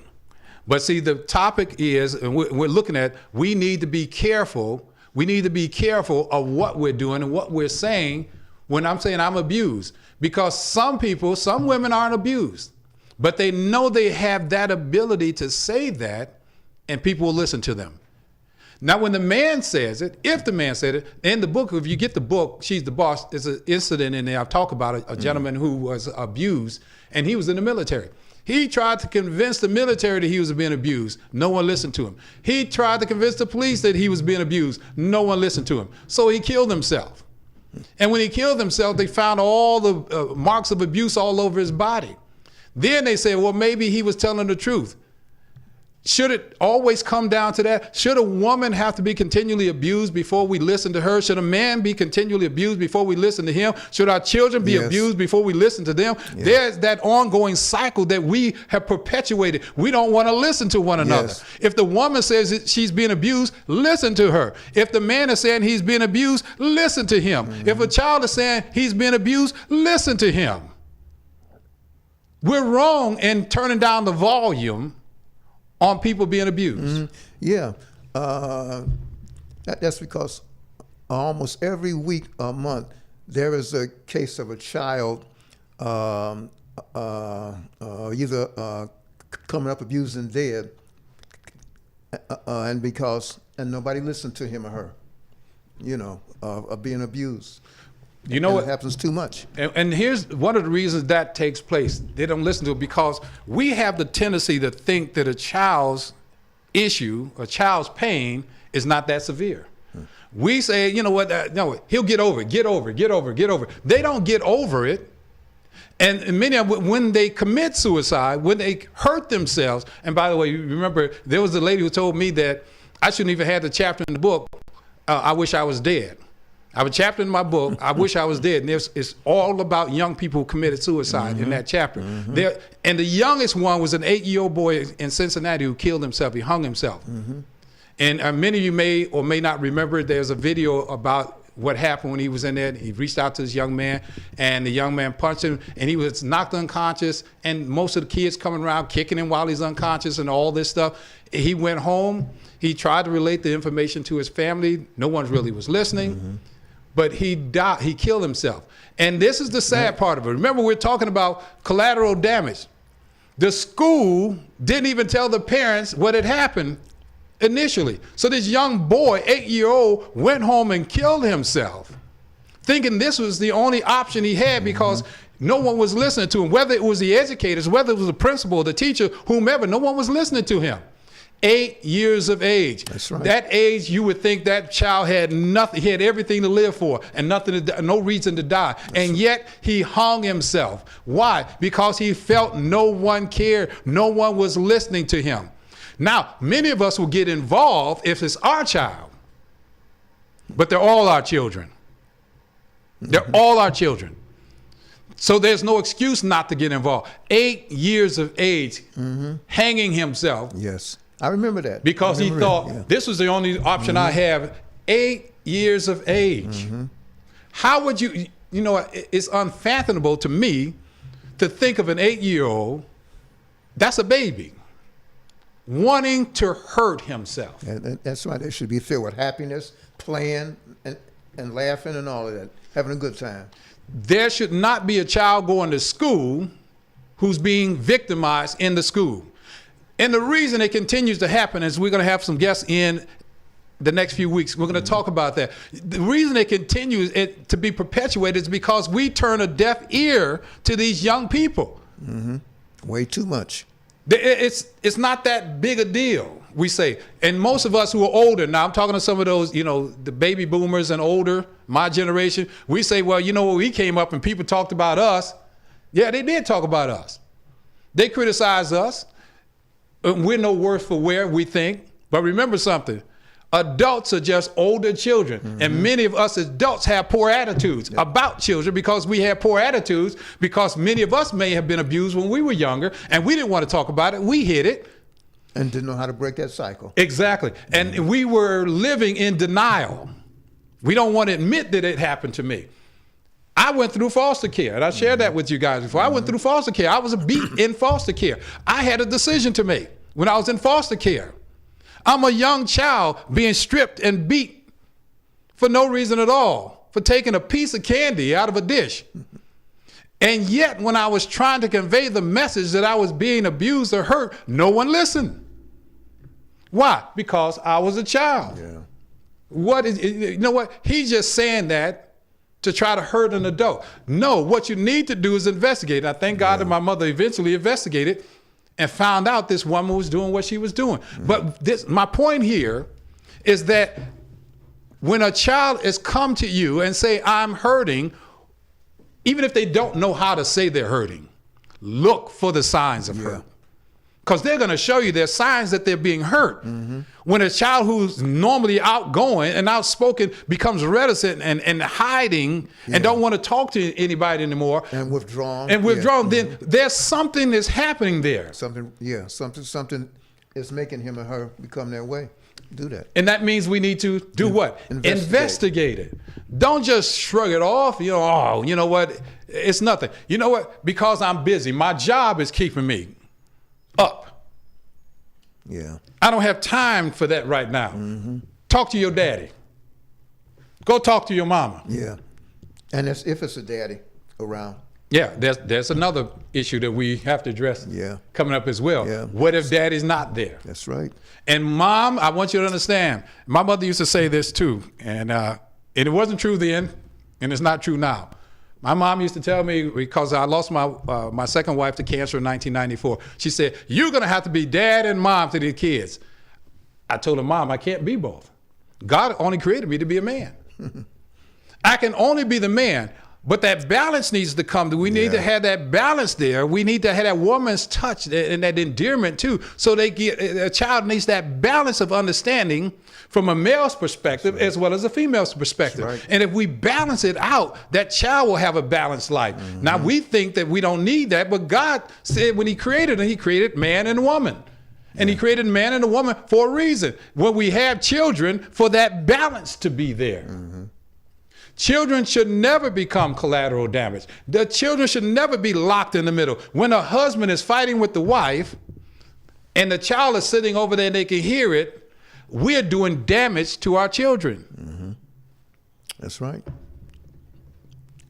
S1: But see, the topic is, and we're looking at, we need to be careful. We need to be careful of what we're doing and what we're saying when I'm saying I'm abused. Because some women aren't abused, but they know they have that ability to say that, and people will listen to them. Now, when the man says it, if the man said it, in the book, if you get the book, She's the Boss, there's an incident in there. I've talked about a gentleman who was abused, and he was in the military. He tried to convince the military that he was being abused. No one listened to him. He tried to convince the police that he was being abused. No one listened to him. So he killed himself. And when he killed himself, they found all the marks of abuse all over his body. Then they said, well, maybe he was telling the truth. Should it always come down to that? Should a woman have to be continually abused before we listen to her? Should a man be continually abused before we listen to him? Should our children be abused before we listen to them? Yes. There's that ongoing cycle that we have perpetuated. We don't want to listen to one another. Yes. If the woman says that she's being abused, listen to her. If the man is saying he's being abused, listen to him. If a child is saying he's being abused, listen to him. We're wrong in turning down the volume on people being abused.
S2: Yeah, that's because almost every week or month there is a case of a child either coming up abused and dead, and nobody listened to him or her, of being abused.
S1: You know what?
S2: It happens too much.
S1: And here's one of the reasons that takes place. They don't listen to it because we have the tendency to think that a child's issue, a child's pain, is not that severe. We say, you know what, no, he'll get over it, get over it, get over it, get over it. They don't get over it. And many of them, when they commit suicide, when they hurt themselves, and by the way, you remember, there was a lady who told me that I shouldn't even have the chapter in the book, I Wish I Was Dead. I have a chapter in my book, I Wish I Was Dead, and it's all about young people who committed suicide in that chapter. And the youngest one was an 8-year-old boy in Cincinnati who killed himself. He hung himself. And many of you may or may not remember, there's a video about what happened when he was in there. He reached out to this young man, and the young man punched him, and he was knocked unconscious, and most of the kids coming around kicking him while he's unconscious and all this stuff. He went home. He tried to relate the information to his family. No one really was listening. But he died, he killed himself. And this is the sad part of it. Remember, we're talking about collateral damage. The school didn't even tell the parents what had happened initially. So this young boy, 8-year-old, went home and killed himself, thinking this was the only option he had because no one was listening to him. Whether it was the educators, whether it was the principal, the teacher, whomever, no one was listening to him. 8 years of age.
S2: That's right.
S1: That age, you would think that child had nothing. He had everything to live for and no reason to die. And yet he hung himself. Why? Because he felt no one cared. No one was listening to him. Now, many of us will get involved if it's our child, but they're all our children. They're all our children. So there's no excuse not to get involved. 8 years of age, hanging himself.
S2: Yes. I remember that.
S1: Because he thought this was the only option I have. 8 years of age. How would it's unfathomable to me to think of an 8-year-old, that's a baby, wanting to hurt himself.
S2: And that's why they should be filled with happiness, playing and laughing and all of that, having a good time.
S1: There should not be a child going to school who's being victimized in the school. And the reason it continues to happen is we're going to have some guests in the next few weeks. We're going to talk about that. The reason it continues to be perpetuated is because we turn a deaf ear to these young people.
S2: Way too much.
S1: It's not that big a deal, we say. And most of us who are older, now I'm talking to some of those, the baby boomers and older, my generation, we say, well, when we came up and people talked about us, yeah, they did talk about us. They criticized us. We're no worse for wear, we think. But remember something. Adults are just older children. And many of us adults have poor attitudes about children because we have poor attitudes because many of us may have been abused when we were younger and we didn't want to talk about it. We hid it.
S2: And didn't know how to break that cycle.
S1: Exactly. And we were living in denial. We don't want to admit that it happened to me. I went through foster care, and I shared that with you guys before. I went through foster care. I was beat in foster care. I had a decision to make when I was in foster care. I'm a young child being stripped and beat for no reason at all, for taking a piece of candy out of a dish. And yet, when I was trying to convey the message that I was being abused or hurt, no one listened. Why? Because I was a child.
S2: Yeah.
S1: You know what? He's just saying that to try to hurt an adult. No, what you need to do is investigate. And I thank God that my mother eventually investigated and found out this woman was doing what she was doing. But my point here is that when a child has come to you and say, I'm hurting, even if they don't know how to say they're hurting, look for the signs of hurt. Because they're going to show you there's signs that they're being hurt. When a child who's normally outgoing and outspoken becomes reticent and hiding and don't want to talk to anybody anymore.
S2: And withdrawn.
S1: Then there's something that's happening there.
S2: Something is making him or her become that way. Do that.
S1: And that means we need to do what? Investigate it. Don't just shrug it off. You know what? It's nothing. You know what? Because I'm busy. My job is keeping me up.
S2: Yeah.
S1: I don't have time for that right now. Talk to your daddy. Go talk to your mama.
S2: Yeah. And if it's a daddy around.
S1: Yeah, there's another issue that we have to address coming up as well.
S2: Yeah.
S1: What if daddy's not there?
S2: That's right.
S1: And mom, I want you to understand, my mother used to say this too, and it wasn't true then, and it's not true now. My mom used to tell me, because I lost my second wife to cancer in 1994, she said, you're going to have to be dad and mom to the kids. I told her, Mom, I can't be both. God only created me to be a man. I can only be the man. But that balance needs to come. We need to have that balance there. We need to have that woman's touch and that endearment too. So a child needs that balance of understanding from a male's perspective as well as a female's perspective.
S2: Right.
S1: And if we balance it out, that child will have a balanced life. Now we think that we don't need that, but God said when he created man and woman. And he created man and a woman for a reason. When we have children, for that balance to be there. Children should never become collateral damage. The children should never be locked in the middle. When a husband is fighting with the wife and the child is sitting over there and they can hear it, we're doing damage to our children.
S2: That's right.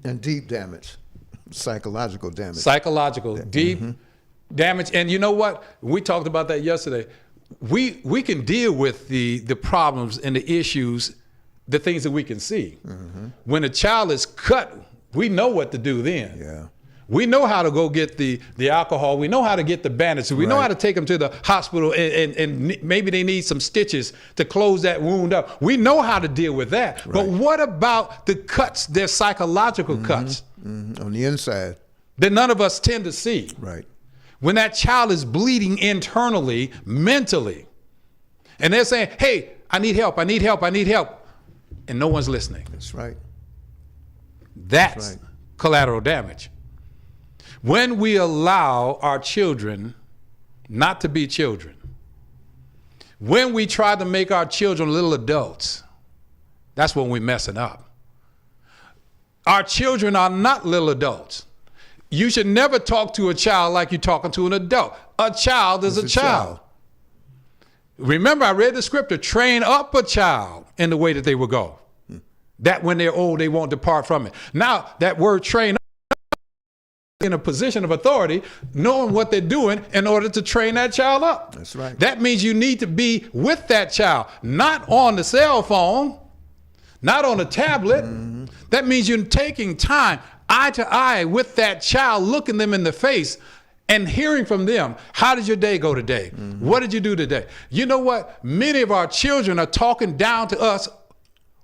S2: And deep damage, psychological damage.
S1: Psychological, deep damage. And you know what? We talked about that yesterday. We can deal with the problems and the issues, the things that we can see. When a child is cut, we know what to do then.
S2: Yeah.
S1: We know how to go get the alcohol. We know how to get the bandages. We know how to take them to the hospital and maybe they need some stitches to close that wound up. We know how to deal with that. But what about the cuts, their psychological cuts?
S2: On the inside.
S1: That none of us tend to see.
S2: Right.
S1: When that child is bleeding internally, mentally, and they're saying, hey, I need help, I need help, I need help. And no one's listening.
S2: That's right.
S1: That's collateral damage. When we allow our children not to be children, when we try to make our children little adults, that's when we're messing up. Our children are not little adults. You should never talk to a child like you're talking to an adult. A child is a child. Remember, I read the scripture, train up a child in the way that they will go. That when they're old, they won't depart from it. Now, that word train up, in a position of authority, knowing what they're doing in order to train that child up.
S2: That's right.
S1: That means you need to be with that child, not on the cell phone, not on a tablet. That means you're taking time, eye to eye with that child, looking them in the face and hearing from them. How did your day go today? What did you do today? You know what? Many of our children are talking down to us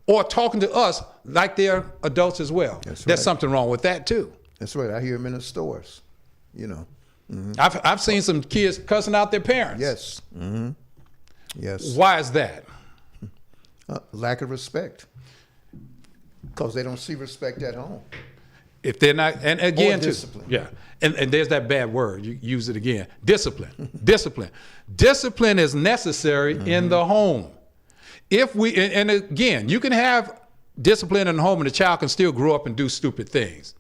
S1: or talking to us like they're adults as well. There's something wrong with that too.
S2: That's right. I hear them in the stores, you know.
S1: I've seen some kids cussing out their parents.
S2: Yes. Yes.
S1: Why is that?
S2: Lack of respect. Because they don't see respect at home.
S1: If they're not, and again,
S2: Or discipline.
S1: yeah, and there's that bad word, you use it again, discipline. Discipline is necessary in the home. If we, and again, you can have discipline in the home and the child can still grow up and do stupid things.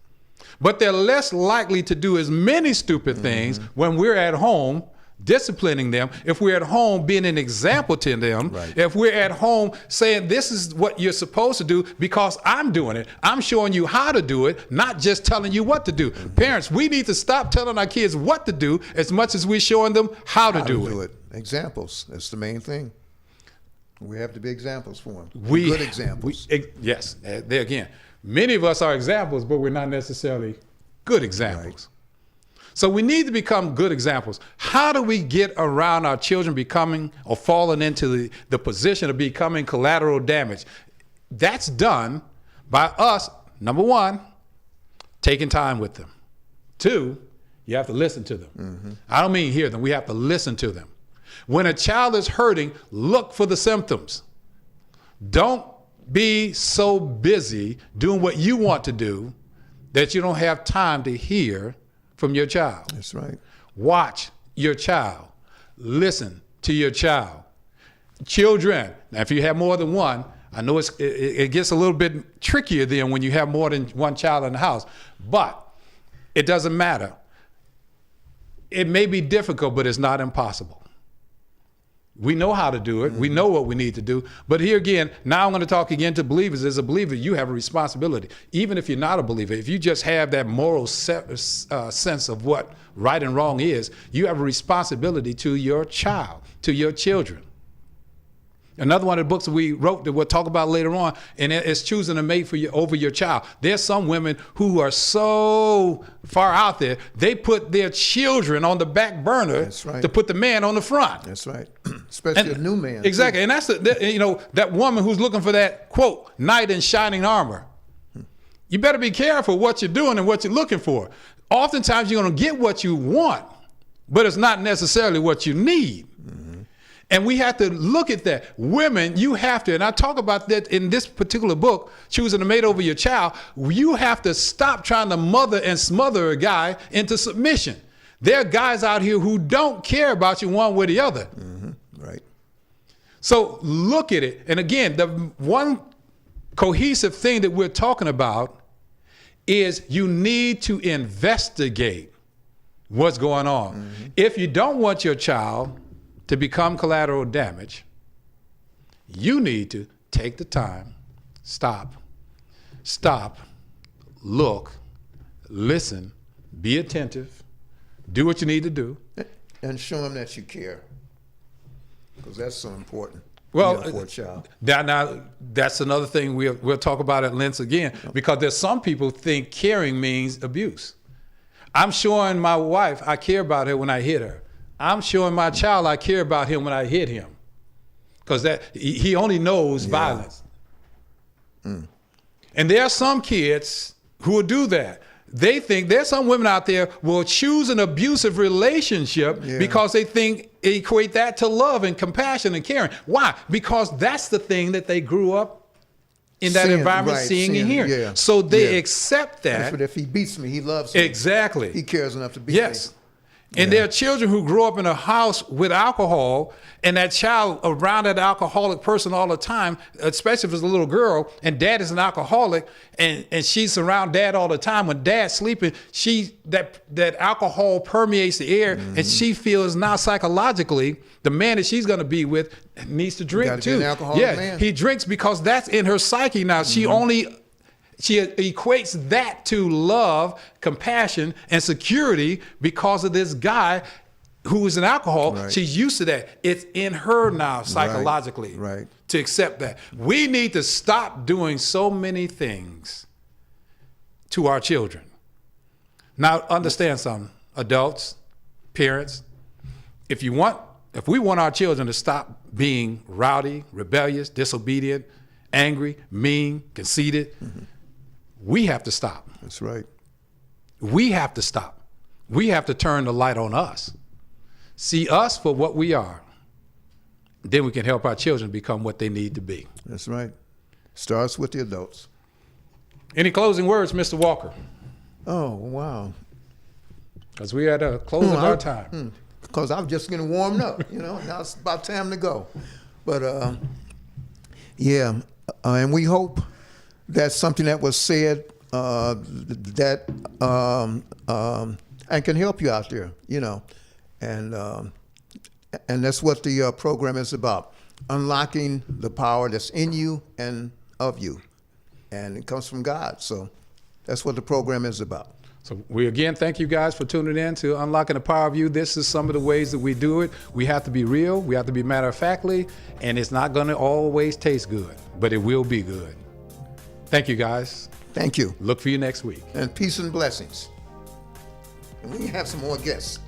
S1: But they're less likely to do as many stupid things when we're at home disciplining them, if we're at home being an example to them, if we're at home saying this is what you're supposed to do because I'm doing it, I'm showing you how to do it, not just telling you what to do. Parents, we need to stop telling our kids what to do as much as we're showing them how to do it.
S2: Examples, that's the main thing. We have to be examples for them.
S1: We,
S2: good examples.
S1: Yes, there again. Many of us are examples, but we're not necessarily good examples. So we need to become good examples. How do we get around our children becoming or falling into the position of becoming collateral damage? That's done by us, number one, taking time with them. Two, you have to listen to them. I don't mean hear them. We have to listen to them. When a child is hurting, look for the symptoms. Don't be so busy doing what you want to do that you don't have time to hear from your child.
S2: That's right.
S1: Watch your child. Listen to your child. Children, now if you have more than one, I know it gets a little bit trickier then when you have more than one child in the house, but it doesn't matter. It may be difficult, but it's not impossible. We know how to do it. We know what we need to do. But here again, now I'm going to talk again to believers. As a believer, you have a responsibility. Even if you're not a believer, if you just have that moral sense of what right and wrong is, you have a responsibility to your child, to your children. Another one of the books that we wrote that we'll talk about later on, and it's choosing a mate for you over your child. There's some women who are so far out there, they put their children on the back burner to put the man on the front.
S2: That's right. Especially a new man.
S1: Exactly. And that's, that woman who's looking for that, quote, knight in shining armor. You better be careful what you're doing and what you're looking for. Oftentimes you're going to get what you want, but it's not necessarily what you need. And we have to look at that. Women, you have to, and I talk about that in this particular book, Choosing a Mate Over Your Child, you have to stop trying to mother and smother a guy into submission. There are guys out here who don't care about you one way or the other.
S2: Right.
S1: So look at it. And again, the one cohesive thing that we're talking about is you need to investigate what's going on. If you don't want your child to become collateral damage, you need to take the time, stop, look, listen, be attentive, do what you need to do.
S2: And show them that you care, because that's so important.
S1: Well,
S2: for a child.
S1: Now, that's another thing we'll talk about at length again, because there's some people think caring means abuse. I'm showing my wife I care about her when I hit her. I'm showing my child I care about him when I hit him, because that he only knows violence. And there are some kids who will do that. They think there's some women out there will choose an abusive relationship because they think equate that to love and compassion and caring. Why? Because that's the thing that they grew up in that environment, seeing and hearing. So they accept that.
S2: But if he beats me, he loves me.
S1: Exactly.
S2: He cares enough to beat me.
S1: And there are children who grow up in a house with alcohol, and that child around that alcoholic person all the time, especially if it's a little girl, and dad is an alcoholic, and she's around dad all the time. When dad's sleeping, that alcohol permeates the air, and she feels now psychologically the man that she's going to be with needs to drink too.
S2: Man.
S1: He drinks because that's in her psyche now. She equates that to love, compassion, and security because of this guy who is an alcohol.
S2: Right.
S1: She's used to that. It's in her now psychologically
S2: Right.
S1: to accept that. We need to stop doing so many things to our children. Now, understand something, adults, parents. If we want our children to stop being rowdy, rebellious, disobedient, angry, mean, conceited, we have to stop.
S2: That's right.
S1: We have to stop. We have to turn the light on us. See us for what we are. Then we can help our children become what they need to be.
S2: That's right. Starts with the adults.
S1: Any closing words, Mr. Walker?
S2: Oh, wow.
S1: Because we are at a close of our time.
S2: Because I'm just getting warmed up, now it's about time to go. But and we hope that something that was said that and can help you out there, and that's what the program is about: unlocking the power that's in you and of you, and it comes from God. So that's what the program is about.
S1: So we again thank you guys for tuning in to Unlocking the Power of You. This is some of the ways that we do it. We have to be real. We have to be matter-of-factly, and it's not going to always taste good, but it will be good. Thank you, guys.
S2: Thank you.
S1: Look for you next week.
S2: And peace and blessings. And we have some more guests.